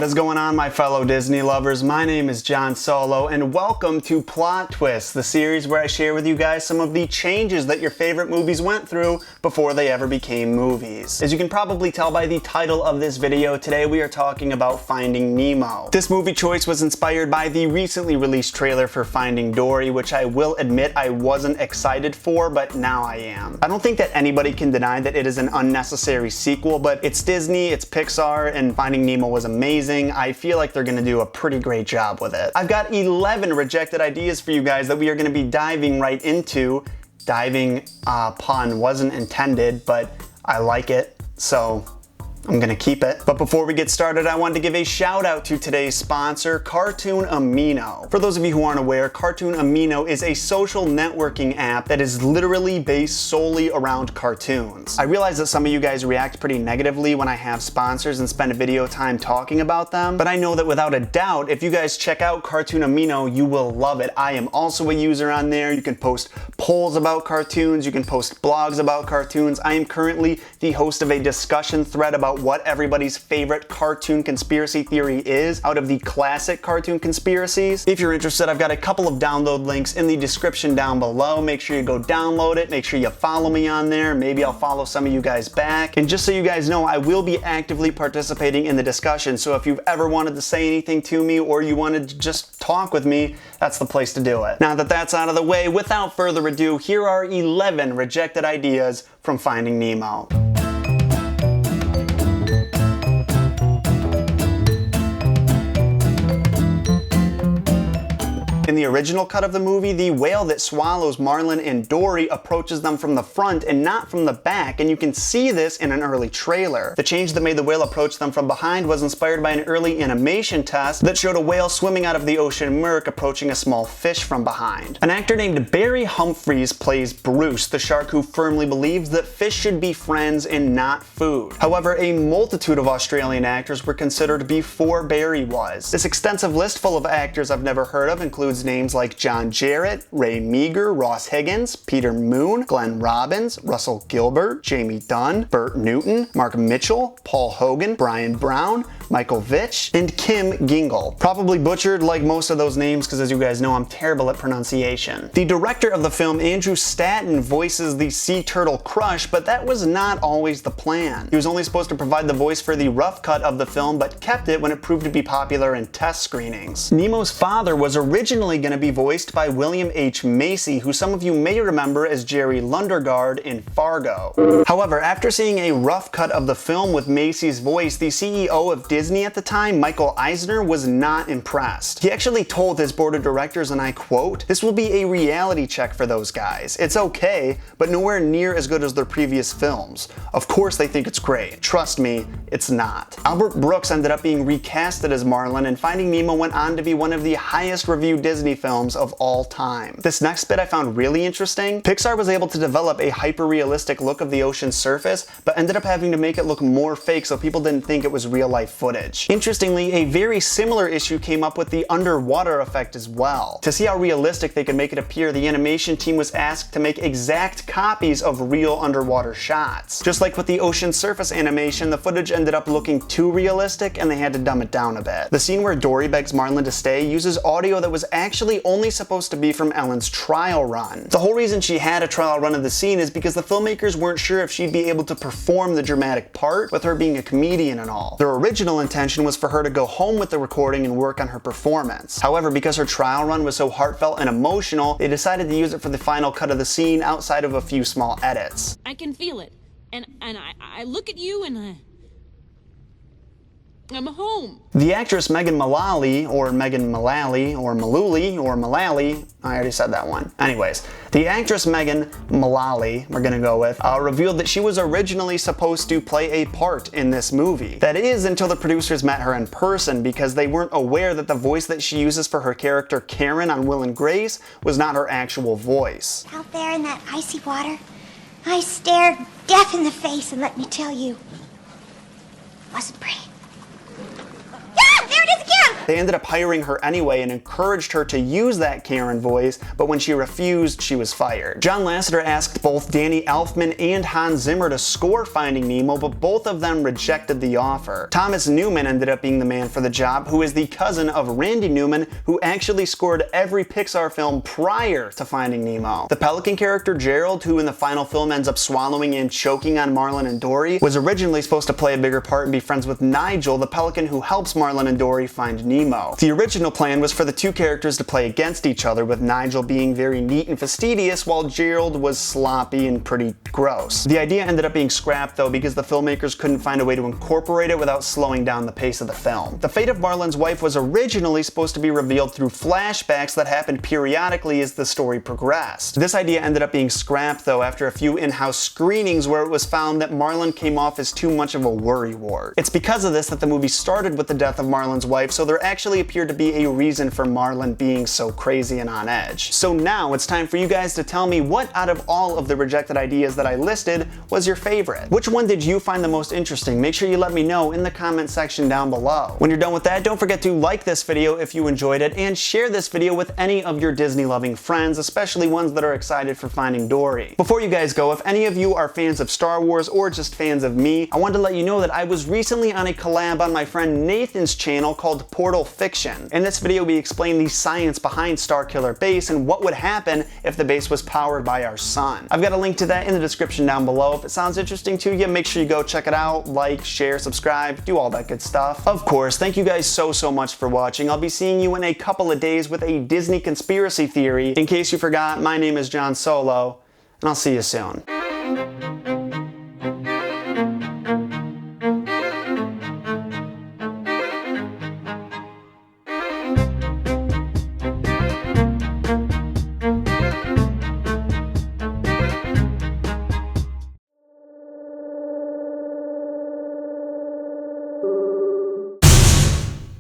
is going on, my fellow Disney lovers? My name is John Solo, and welcome to Plot Twists, the series where I share with you guys some of the changes that your favorite movies went through before they ever became movies. As you can probably tell by the title of this video, today we are talking about Finding Nemo. This movie choice was inspired by the recently released trailer for Finding Dory, which I will admit I wasn't excited for, but now I am. I don't think that anybody can deny that it is an unnecessary sequel, but it's Disney, it's Pixar, and Finding Nemo was amazing. I feel like they're gonna do a pretty great job with it. I've got 11 rejected ideas for you guys that we are gonna be diving right into. Diving, pun wasn't intended, but I like it, so I'm gonna keep it. But before we get started, I wanted to give a shout out to today's sponsor, Cartoon Amino. For those of you who aren't aware, Cartoon Amino is a social networking app that is literally based solely around cartoons. I realize that some of you guys react pretty negatively when I have sponsors and spend video time talking about them, but I know that without a doubt, if you guys check out Cartoon Amino, you will love it. I am also a user on there. You can post polls about cartoons, you can post blogs about cartoons. I am currently the host of a discussion thread about what everybody's favorite cartoon conspiracy theory is out of the classic cartoon conspiracies. If you're interested, I've got a couple of download links in the description down below. Make sure you go download it. Make sure you follow me on there. Maybe I'll follow some of you guys back. And just so you guys know, I will be actively participating in the discussion. So if you've ever wanted to say anything to me or you wanted to just talk with me, that's the place to do it. Now that that's out of the way, without further ado, here are 11 rejected ideas from Finding Nemo. In the original cut of the movie, the whale that swallows Marlin and Dory approaches them from the front and not from the back, and you can see this in an early trailer. The change that made the whale approach them from behind was inspired by an early animation test that showed a whale swimming out of the ocean murk approaching a small fish from behind. An actor named Barry Humphries plays Bruce, the shark who firmly believes that fish should be friends and not food. However, a multitude of Australian actors were considered before Barry was. This extensive list full of actors I've never heard of includes names like John Jarrett, Ray Meager, Ross Higgins, Peter Moon, Glenn Robbins, Russell Gilbert, Jamie Dunn, Burt Newton, Mark Mitchell, Paul Hogan, Brian Brown, Michael Vitch, and Kim Gingle. Probably butchered like most of those names because, as you guys know, I'm terrible at pronunciation. The director of the film, Andrew Stanton, voices the sea turtle Crush, but that was not always the plan. He was only supposed to provide the voice for the rough cut of the film, but kept it when it proved to be popular in test screenings. Nemo's father was originally going to be voiced by William H. Macy, who some of you may remember as Jerry Lundegaard in Fargo. However, after seeing a rough cut of the film with Macy's voice, the CEO of Disney at the time, Michael Eisner, was not impressed. He actually told his board of directors, and I quote, "This will be a reality check for those guys. It's okay, but nowhere near as good as their previous films. Of course they think it's great. Trust me, it's not." Albert Brooks ended up being recasted as Marlin, and Finding Nemo went on to be one of the highest reviewed Disney films of all time. This next bit I found really interesting. Pixar was able to develop a hyper-realistic look of the ocean's surface, but ended up having to make it look more fake so people didn't think it was real-life footage. Interestingly, a very similar issue came up with the underwater effect as well. To see how realistic they could make it appear, the animation team was asked to make exact copies of real underwater shots. Just like with the ocean surface animation, the footage ended up looking too realistic and they had to dumb it down a bit. The scene where Dory begs Marlin to stay uses audio that was actually only supposed to be from Ellen's trial run. The whole reason she had a trial run of the scene is because the filmmakers weren't sure if she'd be able to perform the dramatic part, with her being a comedian and all. Their original intention was for her to go home with the recording and work on her performance. However, because her trial run was so heartfelt and emotional, they decided to use it for the final cut of the scene outside of a few small edits. I can feel it. And I look at you and I'm home. The actress Megan Mullally, or Megan Mullally, or Mullally, or Mullally, I already said that one. Anyways, the actress Megan Mullally, we're gonna go with, revealed that she was originally supposed to play a part in this movie. That is, until the producers met her in person, because they weren't aware that the voice that she uses for her character Karen on Will and Grace was not her actual voice. Out there in that icy water, I stared death in the face, and let me tell you, it wasn't pretty. Yeah, there it is again! They ended up hiring her anyway and encouraged her to use that Karen voice, but when she refused, she was fired. John Lasseter asked both Danny Elfman and Hans Zimmer to score Finding Nemo, but both of them rejected the offer. Thomas Newman ended up being the man for the job, who is the cousin of Randy Newman, who actually scored every Pixar film prior to Finding Nemo. The pelican character Gerald, who in the final film ends up swallowing and choking on Marlin and Dory, was originally supposed to play a bigger part and be friends with Nigel, the pelican who helps Marlin and Dory find Nemo. The original plan was for the two characters to play against each other, with Nigel being very neat and fastidious while Gerald was sloppy and pretty gross. The idea ended up being scrapped though because the filmmakers couldn't find a way to incorporate it without slowing down the pace of the film. The fate of Marlin's wife was originally supposed to be revealed through flashbacks that happened periodically as the story progressed. This idea ended up being scrapped though after a few in-house screenings where it was found that Marlin came off as too much of a worrywart. It's because of this that the movie started with the death of Marlin's wife, so there actually appeared to be a reason for Marlin being so crazy and on edge. So now it's time for you guys to tell me what out of all of the rejected ideas that I listed was your favorite. Which one did you find the most interesting? Make sure you let me know in the comment section down below. When you're done with that, don't forget to like this video if you enjoyed it and share this video with any of your Disney loving friends, especially ones that are excited for Finding Dory. Before you guys go, if any of you are fans of Star Wars or just fans of me, I wanted to let you know that I was recently on a collab on my friend Nathan's channel called Portal Fiction. In this video we explain the science behind Starkiller Base and what would happen if the base was powered by our sun. I've got a link to that in the description down below. If it sounds interesting to you, make sure you go check it out, like, share, subscribe, do all that good stuff. Of course, thank you guys so much for watching. I'll be seeing you in a couple of days with a Disney conspiracy theory. In case you forgot, my name is John Solo, and I'll see you soon.